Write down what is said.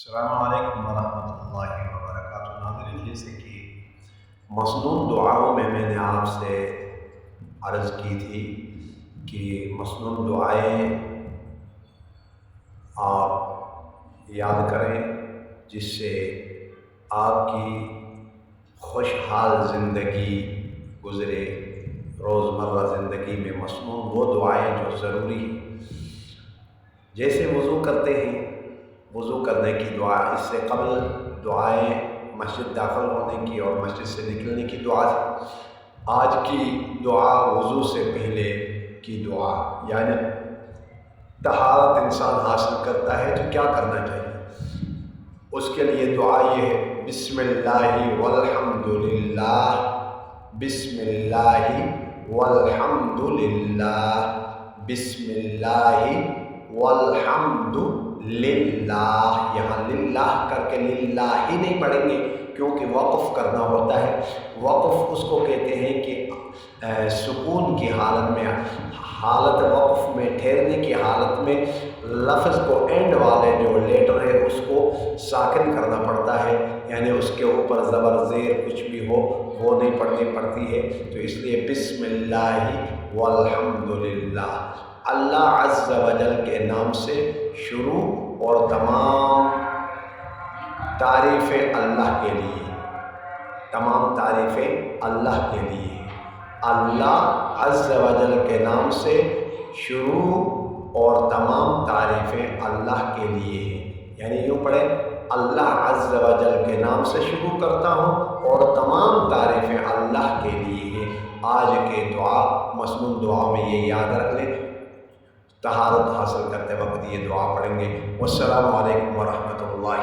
السلام علیکم ورحمۃ اللہ وبرکاتہ۔ ناظرین، جیسے کہ مسنون دعاؤں میں نے آپ سے عرض کی تھی کہ مسنون دعائیں آپ یاد کریں جس سے آپ کی خوشحال زندگی گزرے۔ روزمرہ زندگی میں مسنون وہ دعائیں جو ضروری ہیں، جیسے وضو کرتے ہیں، وضو کرنے کی دعا، اس سے قبل دعائیں مسجد داخل ہونے کی اور مسجد سے نکلنے کی دعا تھی۔ آج کی دعا وضو سے پہلے کی دعا، یعنی طہارت انسان حاصل کرتا ہے تو کیا کرنا چاہیے؟ اس کے لیے دعا یہ ہے: بسم اللہ والحمد للہ، بسم اللہ والحمد للہ، بسم اللہ والحمد للہ۔ یہاں للہ کر کے للہ ہی نہیں پڑھیں گے، کیونکہ وقف کرنا ہوتا ہے۔ وقف اس کو کہتے ہیں کہ سکون کی حالت میں، حالت وقف میں، ٹھہرنے کی حالت میں لفظ کو اینڈ والے جو لیٹر ہے اس کو ساکن کرنا پڑتا ہے، یعنی اس کے اوپر زبر زیر کچھ بھی ہو وہ نہیں پڑھنی پڑتی ہے۔ تو اس لیے بسم اللہ والحمد للہ، اللہ عز و جل کے نام سے شروع، اور تمام تعریفیں اللہ کے لیے، تمام تعریفیں اللہ کے لیے۔ اللہ عز و جل کے نام سے شروع اور تمام تعریفیں اللہ کے لیے ہیں، یعنی یوں پڑھیں: اللہ عز و جل کے نام سے شروع کرتا ہوں اور تمام تعریفیں اللہ کے لیے ہیں۔ آج کے دعا مسنون دعا میں یہ یاد رکھ لیں، طہارت حاصل کرتے وقت یہ دعا پڑھیں گے۔ والسلام علیکم ورحمۃ اللہ